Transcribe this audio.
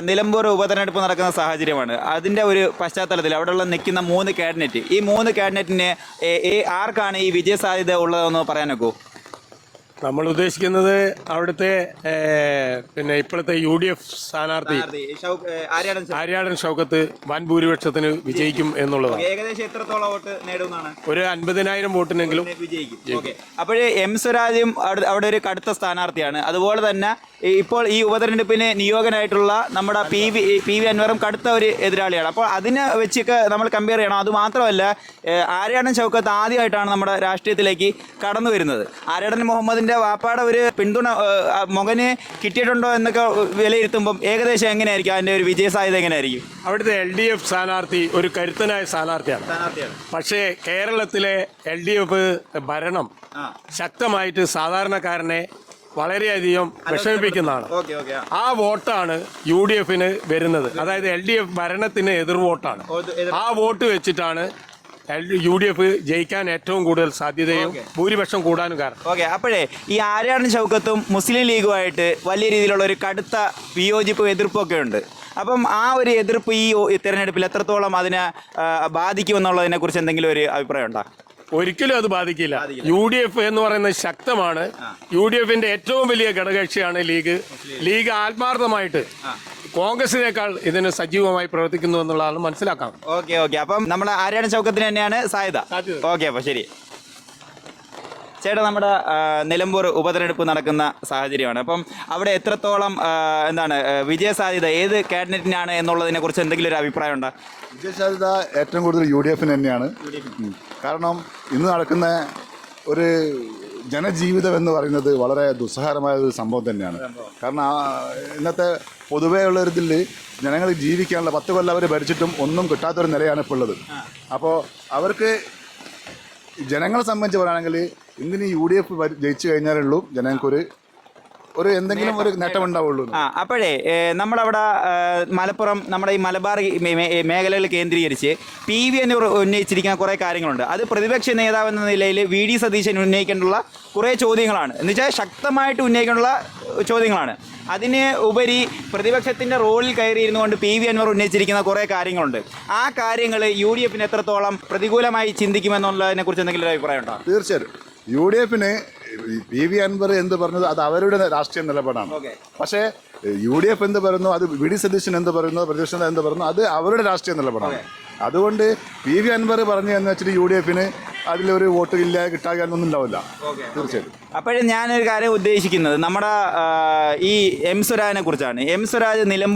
നിലമ്പൂർ ഉപതെരഞ്ഞെടുപ്പ് നടക്കുന്ന സാഹചര്യമാണ്. അതിന്റെ ഒരു പശ്ചാത്തലത്തിൽ അവിടെയുള്ള നിൽക്കുന്ന 3 കാബിനറ്റ്, ഈ 3 കാബിനറ്റിന് ആർക്കാണ് ഈ വിജയ സാധ്യത ഉള്ളതെന്ന് പറയാനൊക്കോ? നമ്മൾ ഉദ്ദേശിക്കുന്നത് അവിടുത്തെ പിന്നെ ഇപ്പോഴത്തെ UDF സ്ഥാനാർത്ഥി ആര്യാടൻ ഷൗക്കത്ത് വൻ ഭൂരിപക്ഷത്തിന് വിജയിക്കും എന്നുള്ളതാണ്. ഏകദേശം എത്രത്തോളം വോട്ട് നേടുന്നതാണ്? ഒരു 50,000 വോട്ടിനെങ്കിലും വിജയിക്കും. അപ്പോഴേ M സ്വരാജും അവിടെ ഒരു കടുത്ത സ്ഥാനാർത്ഥിയാണ്. അതുപോലെ തന്നെ ഇപ്പോൾ ഈ ഉപതെരഞ്ഞെടുപ്പിന് നിയോഗനായിട്ടുള്ള നമ്മുടെ പി വി അൻവറും കടുത്ത ഒരു എതിരാളിയാണ്. അപ്പോൾ അതിനെ വെച്ചൊക്കെ നമ്മൾ കമ്പയർ ചെയ്യണം. അതുമാത്രമല്ല, ആര്യാടൻ ഷൗക്കത്ത് ആദ്യമായിട്ടാണ് നമ്മുടെ രാഷ്ട്രീയത്തിലേക്ക് കടന്നു വരുന്നത്. ആര്യാടൻ മുഹമ്മദിന്റെ വാപ്പാടെ ഒരു പിന്തുണ മകന് കിട്ടിയിട്ടുണ്ടോ എന്നൊക്കെ വിലയിരുത്തുമ്പം ഏകദേശം എങ്ങനെയായിരിക്കും അതിന്റെ ഒരു വിജയ സാധ്യത എങ്ങനെയായിരിക്കും? അവിടുത്തെ LDF സ്ഥാനാർത്ഥി ഒരു കരുത്തനായ സ്ഥാനാർത്ഥിയാണ്. പക്ഷേ കേരളത്തിലെ LDF ഭരണം ശക്തമായിട്ട് സാധാരണക്കാരനെ വളരെയധികം വിഷമിപ്പിക്കുന്നതാണ്. ആ വോട്ടാണ് UDFന് വരുന്നത്. അതായത് LDF ഭരണത്തിന് എതിർ വോട്ടാണ്. ആ വോട്ട് വെച്ചിട്ടാണ് UDF ജയിക്കാൻ ഏറ്റവും കൂടുതൽ സാധ്യതയും ഭൂരിപക്ഷം കൂടാനും കാരണം. അപ്പോഴേ ഈ ആര്യാടൻ ഷൗക്കത്തും മുസ്ലിം ലീഗുമായിട്ട് വലിയ രീതിയിലുള്ള ഒരു കടുത്ത വിയോജിപ്പും എതിർപ്പും ഒക്കെ ഉണ്ട്. അപ്പം ആ ഒരു എതിർപ്പ് ഈ തെരഞ്ഞെടുപ്പിൽ എത്രത്തോളം അതിനെ ബാധിക്കുമെന്നുള്ളതിനെ കുറിച്ച് എന്തെങ്കിലും ഒരു അഭിപ്രായം ഉണ്ടോ? ഒരിക്കലും അത് ബാധിക്കില്ല. UDF എന്ന് പറയുന്നത് ശക്തമാണ്. UDFന്റെ ഏറ്റവും വലിയ ഘടകകക്ഷിയാണ് ലീഗ് ആത്മാർത്ഥമായിട്ട് കോൺഗ്രസിനേക്കാൾ ഇതിന് സജീവമായി പ്രവർത്തിക്കുന്നു എന്നുള്ളതാണ് മനസ്സിലാക്കാം. ഓക്കെ. അപ്പം നമ്മുടെ ആര്യാടൻ ഷൗക്കത്തിന് തന്നെയാണ് സാധ്യത. അപ്പോൾ ശരി ചേട്ടാ, നമ്മുടെ നിലമ്പൂർ ഉപതെരഞ്ഞെടുപ്പ് നടക്കുന്ന സാഹചര്യമാണ്. അപ്പം അവിടെ എത്രത്തോളം വിജയ സാധ്യത ഏത് കാബിനറ്റിനാണ് എന്നുള്ളതിനെ കുറിച്ച് എന്തെങ്കിലും ഒരു അഭിപ്രായം ഉണ്ടോ? വിജയ സാധ്യത ഏറ്റവും കൂടുതൽ UDFന് തന്നെയാണ്. കാരണം ഇന്ന് നടക്കുന്ന ഒരു ജനജീവിതം എന്ന് പറയുന്നത് വളരെ ദുസ്സഹരമായ ഒരു സംഭവം തന്നെയാണ്. കാരണം ഇന്നത്തെ പൊതുവേ ഉള്ളൊരിതിൽ ജനങ്ങൾ ജീവിക്കാനുള്ള 10 കൊല്ലം അവർ ഭരിച്ചിട്ടും ഒന്നും കിട്ടാത്തൊരു നിലയാണ് ഇപ്പോൾ ഉള്ളത്. അപ്പോൾ അവർക്ക് ജനങ്ങളെ സംബന്ധിച്ച് പറയുകയാണെങ്കിൽ ഇന്നിന് UDF ജയിച്ചു കഴിഞ്ഞാലുള്ളൂ ജനങ്ങൾക്കൊരു എന്തെങ്കിലും ഒരു നേട്ടം ഉണ്ടാവുള്ളൂ. അപ്പോഴേ നമ്മളവിടെ മലപ്പുറം നമ്മുടെ ഈ മലബാർ മേഖലകൾ കേന്ദ്രീകരിച്ച് PV അൻവർ ഉന്നയിച്ചിരിക്കുന്ന കുറേ കാര്യങ്ങളുണ്ട്. അത് പ്രതിപക്ഷ നേതാവെന്ന നിലയിൽ VD സതീശൻ ഉന്നയിക്കേണ്ടുള്ള കുറേ ചോദ്യങ്ങളാണ്. എന്നുവെച്ചാൽ ശക്തമായിട്ട് ഉന്നയിക്കേണ്ടുള്ള ചോദ്യങ്ങളാണ്. അതിന് ഉപരി പ്രതിപക്ഷത്തിൻ്റെ റോളിൽ കയറിയിരുന്നു കൊണ്ട് PV അൻവർ ഉന്നയിച്ചിരിക്കുന്ന കുറേ കാര്യങ്ങളുണ്ട്. ആ കാര്യങ്ങൾ UDFന് എത്രത്തോളം പ്രതികൂലമായി ചിന്തിക്കുമെന്നുള്ളതിനെ കുറിച്ച് എന്തെങ്കിലും ഒരു അഭിപ്രായം ഉണ്ടോ? തീർച്ചയായും UDFന് PV അൻവർ എന്ത് പറഞ്ഞത് അത് അവരുടെ രാഷ്ട്രീയ നിലപാടാണ്. പക്ഷേ UDF എന്ത് പറയുന്നു, അത് VD സതീശൻ എന്ത് പറയുന്നു, പ്രതിപക്ഷം എന്ത് പറയുന്നു, അത് അവരുടെ രാഷ്ട്രീയ നിലപാടാണ്. അതുകൊണ്ട് PV അൻവർ പറഞ്ഞു എന്ന് വെച്ചിട്ട് UDFന് അതിലൊരു വോട്ട് ഇല്ല കിട്ടാനൊന്നും ഉണ്ടാവില്ല. തീർച്ചയായിട്ടും. അപ്പോഴും ഞാനൊരു കാര്യം ഉദ്ദേശിക്കുന്നത് നമ്മുടെ ഈ M സ്വരാജിനെ കുറിച്ചാണ്. M സ്വരാജ് നിലമ്പൂർ